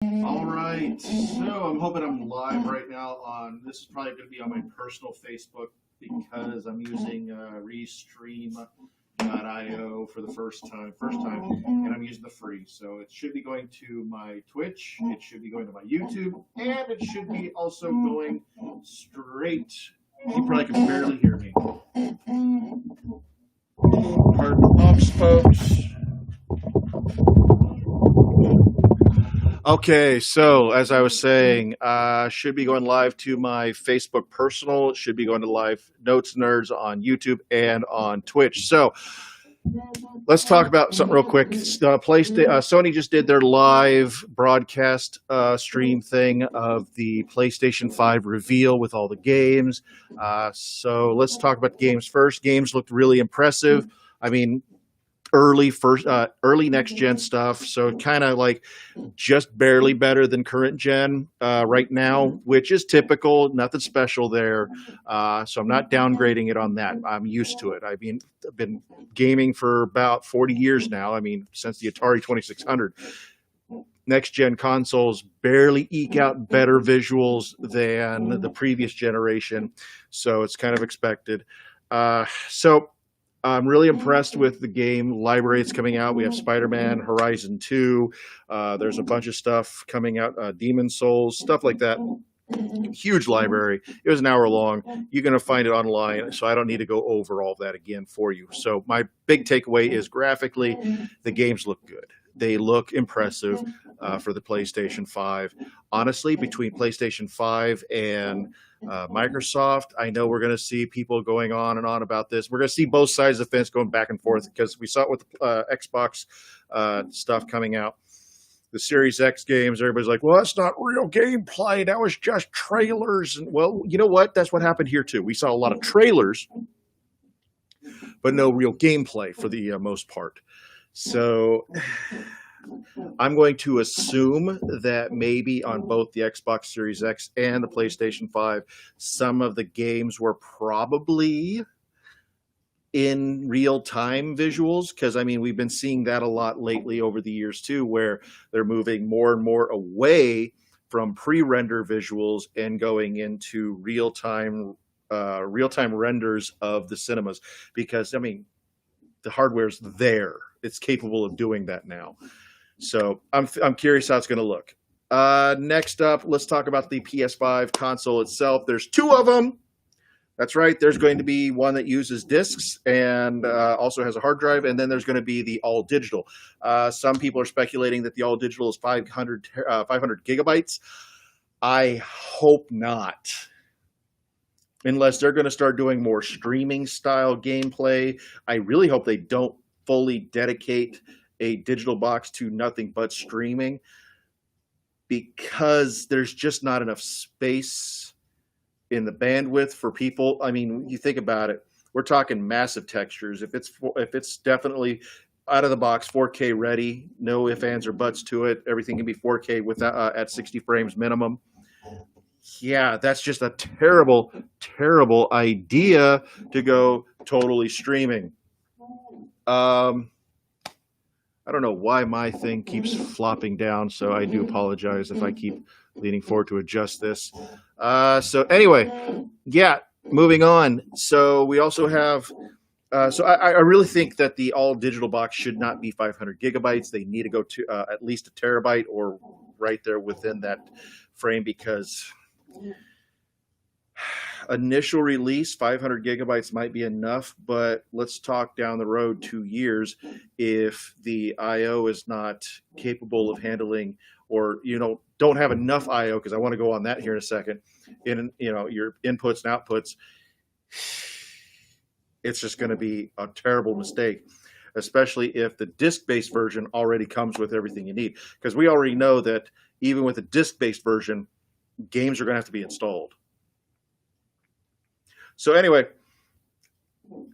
All right, so I'm hoping I'm live right now on. This is probably going to be on my personal Facebook because I'm using Restream.io for the first time, and I'm using the free. So it should be going to my Twitch, it should be going to my YouTube, and it should be also going straight. You probably can barely hear me. Pardon the bumps, folks. Okay, so as I was saying, should be going live to my Facebook personal. It should be going to live Notes Nerds on YouTube and on Twitch. So let's talk about something real quick. Sony just did their live broadcast stream thing of the PlayStation 5 reveal with all the games. So let's talk about games first. Games looked really impressive. I mean, early next gen stuff, so kind of like just barely better than current gen right now, which is typical, nothing special there. So I'm not downgrading it on that. I'm used to it. I've been gaming for about 40 years now. I mean, since the Atari 2600. Next gen consoles barely eke out better visuals than the previous generation, so it's kind of expected. So I'm really impressed with the game library that's coming out. We have Spider-Man, Horizon 2. There's a bunch of stuff coming out, Demon Souls, stuff like that. Huge library. It was an hour long. You're going to find it online, so I don't need to go over all of that again for you. So my big takeaway is graphically, the games look good. They look impressive for the PlayStation 5. Honestly, between PlayStation 5 and Microsoft, I know we're going to see people going on and on about this. We're going to see both sides of the fence going back and forth because we saw it with Xbox stuff coming out. The Series X games, everybody's like, well, that's not real gameplay. That was just trailers. And well, you know what? That's what happened here too. We saw a lot of trailers, but no real gameplay for the most part. So I'm going to assume that maybe on both the Xbox Series X and the PlayStation 5, some of the games were probably in real-time visuals, because I mean we've been seeing that a lot lately over the years too, where they're moving more and more away from pre-render visuals and going into real-time renders of the cinemas, because I mean the hardware's there. It's capable of doing that now. So I'm curious how it's going to look. Next up, let's talk about the PS5 console itself. There's two of them. That's right. There's going to be one that uses discs and also has a hard drive, and then there's going to be the all digital. Some people are speculating that the all digital is 500 gigabytes. I hope not, unless they're going to start doing more streaming style gameplay. I really hope they don't fully dedicate a digital box to nothing but streaming, because there's just not enough space in the bandwidth for people. I mean, you think about it, we're talking massive textures. If it's definitely out of the box 4K ready, no ifs, ands, or buts to it, everything can be 4K with at 60 frames minimum. Yeah, that's just a terrible, terrible idea to go totally streaming. I don't know why my thing keeps flopping down, so I do apologize if I keep leaning forward to adjust this. So anyway, yeah, moving on. So we also have, so I really think that the all digital box should not be 500 gigabytes. They need to go to at least a terabyte or right there within that frame, because initial release 500 gigabytes might be enough, but let's talk down the road 2 years. If the IO is not capable of handling, or don't have enough IO, because I want to go on that here in a second, in your inputs and outputs, it's just going to be a terrible mistake, especially if the disc-based version already comes with everything you need, because we already know that even with a disc-based version, games are going to have to be installed. So anyway,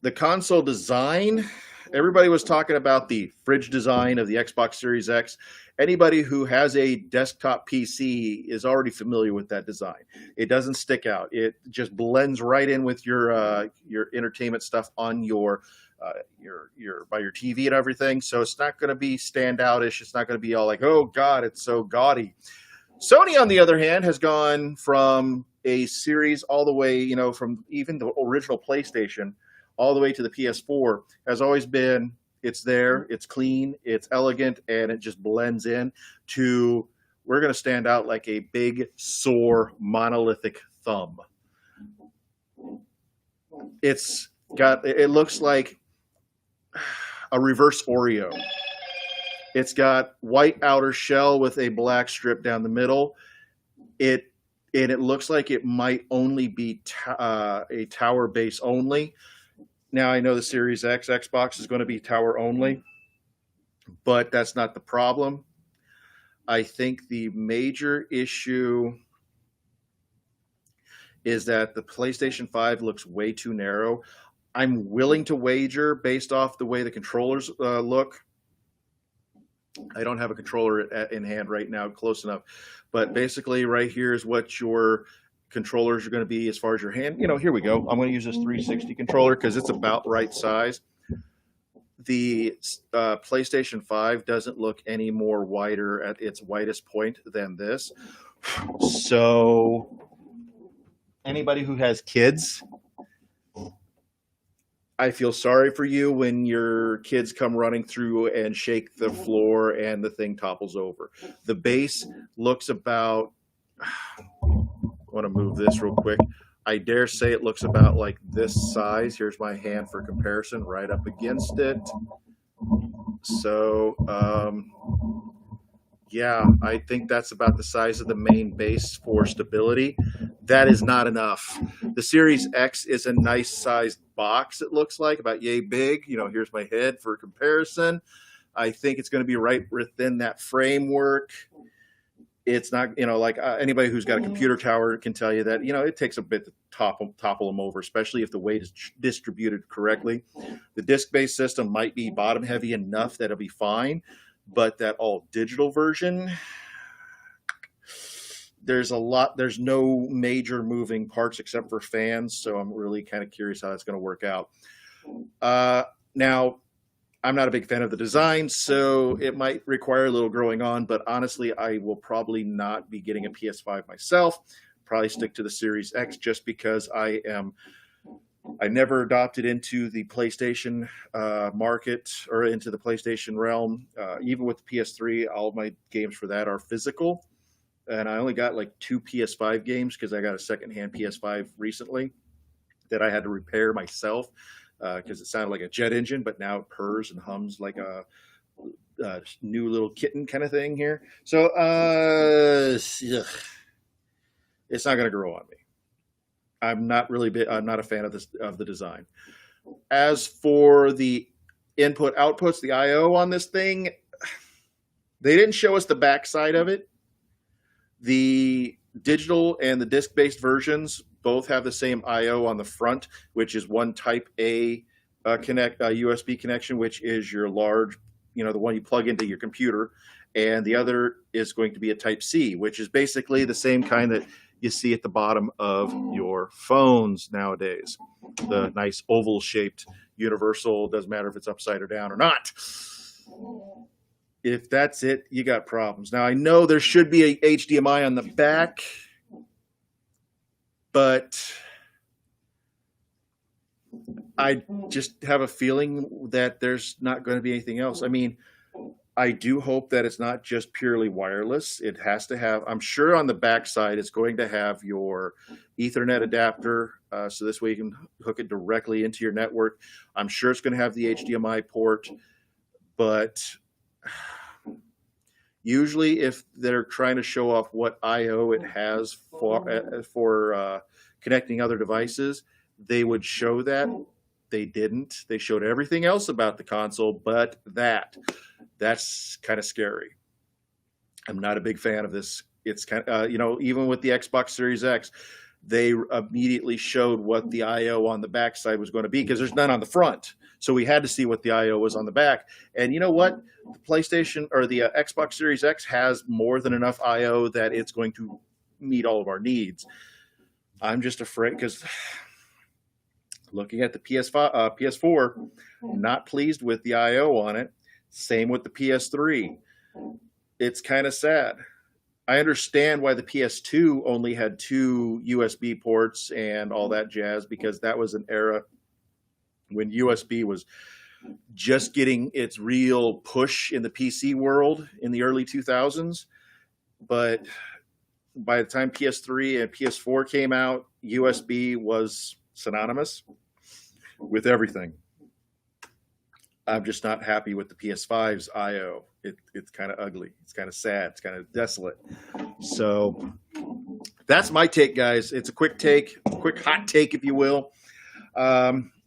the console design, everybody was talking about the fridge design of the Xbox Series X. Anybody who has a desktop PC is already familiar with that design. It doesn't stick out. It just blends right in with your entertainment stuff on your your by your TV and everything. So it's not going to be standoutish. It's not going to be all like, oh God, it's so gaudy. Sony, on the other hand, has gone from a series all the way, from even the original PlayStation all the way to the PS4, has always been, it's there, it's clean, it's elegant, and it just blends in to, we're going to stand out like a big, sore, monolithic thumb. It looks like a reverse Oreo. It's got white outer shell with a black strip down the middle. It looks like it might only be a tower base only. Now, I know the Series X Xbox is going to be tower only, but that's not the problem. I think the major issue is that the PlayStation 5 looks way too narrow. I'm willing to wager, based off the way the controllers look. I don't have a controller in hand right now, close enough. But basically, right here is what your controllers are going to be as far as your hand. Here we go. I'm going to use this 360 controller because it's about right size. The PlayStation 5 doesn't look any more wider at its widest point than this. So anybody who has kids, I feel sorry for you when your kids come running through and shake the floor and the thing topples over. The base looks about, I want to move this real quick. I dare say it looks about like this size. Here's my hand for comparison, right up against it. So, yeah, I think that's about the size of the main base for stability. That is not enough. The Series X is a nice sized box, it looks like, about yay big. Here's my head for comparison. I think it's going to be right within that framework. It's not, like anybody who's got a computer tower can tell you that, it takes a bit to topple them over, especially if the weight is distributed correctly. The disk-based system might be bottom heavy enough that it'll be fine, but that all digital version, there's no major moving parts except for fans. So I'm really kind of curious how that's going to work out. Now, I'm not a big fan of the design, so it might require a little growing on, but honestly, I will probably not be getting a PS5 myself. Probably stick to the Series X just because I never adopted into the PlayStation market or into the PlayStation realm. Even with the PS3, all of my games for that are physical. And I only got like 2 PS5 games because I got a secondhand PS5 recently that I had to repair myself. Because it sounded like a jet engine, but now it purrs and hums like a new little kitten kind of thing here. So it's not going to grow on me. I'm not a fan of the design. As for the input outputs, the I/O on this thing, they didn't show us the backside of it. The digital and the disc-based versions both have the same I/O on the front, which is one Type A USB connection, which is your large, the one you plug into your computer, and the other is going to be a Type C, which is basically the same kind that you see at the bottom of your phones nowadays. The nice oval-shaped universal, doesn't matter if it's upside or down or not. If that's it, you got problems. Now, I know there should be a HDMI on the back, but I just have a feeling that there's not going to be anything else. I mean, I do hope that it's not just purely wireless. It has to have, I'm sure on the backside, it's going to have your Ethernet adapter. So this way you can hook it directly into your network. I'm sure it's going to have the HDMI port, but usually if they're trying to show off what I/O it has for connecting other devices, they would show that. They didn't. They showed everything else about the console, but that's kind of scary. I'm not a big fan of this. It's kind of, even with the Xbox Series X, they immediately showed what the I/O on the back side was going to be because there's none on the front. So we had to see what the I/O was on the back. And you know what? The PlayStation or the Xbox Series X has more than enough I/O that it's going to meet all of our needs. I'm just afraid because Looking at the PS4, not pleased with the I/O on it. Same with the PS3. It's kind of sad. I understand why the PS2 only had 2 USB ports and all that jazz, because that was an era when USB was just getting its real push in the PC world in the early 2000s. But by the time PS3 and PS4 came out, USB was synonymous with everything. I'm just not happy with the PS5's I/O. It's kind of ugly. It's kind of sad. It's kind of desolate. So that's my take, guys. It's a quick take, quick hot take, if you will.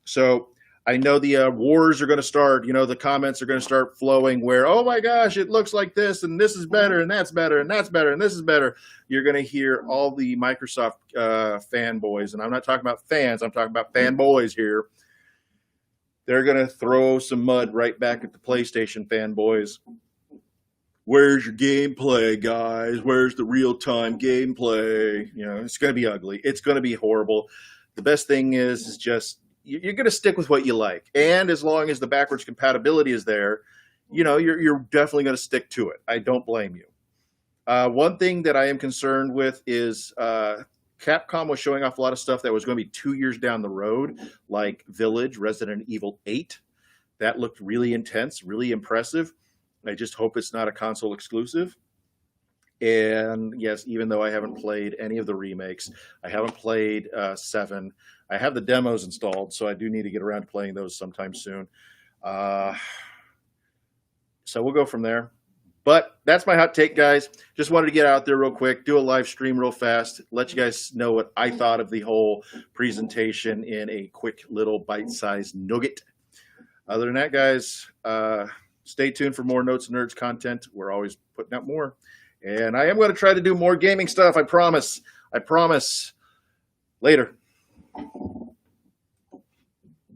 So I know the wars are going to start. You know, the comments are going to start flowing where, oh my gosh, it looks like this, and this is better, and that's better, and that's better, and this is better. You're going to hear all the Microsoft fanboys, and I'm not talking about fans. I'm talking about fanboys here. They're going to throw some mud right back at the PlayStation fanboys. Where's your gameplay, guys? Where's the real-time gameplay? You know, it's going to be ugly. It's going to be horrible. The best thing is just you're going to stick with what you like. And as long as the backwards compatibility is there, you know, you're definitely going to stick to it. I don't blame you. One thing that I am concerned with is Capcom was showing off a lot of stuff that was going to be 2 years down the road, like Village, Resident Evil 8. That looked really intense, really impressive. I just hope it's not a console exclusive. And yes, even though I haven't played any of the remakes, I haven't played 7. I have the demos installed, so I do need to get around to playing those sometime soon. So we'll go from there. But that's my hot take, guys. Just wanted to get out there real quick, do a live stream real fast, let you guys know what I thought of the whole presentation in a quick little bite-sized nugget. Other than that, guys, stay tuned for more Notes and Nerds content. We're always putting out more. And I am going to try to do more gaming stuff. I promise. I promise. Later.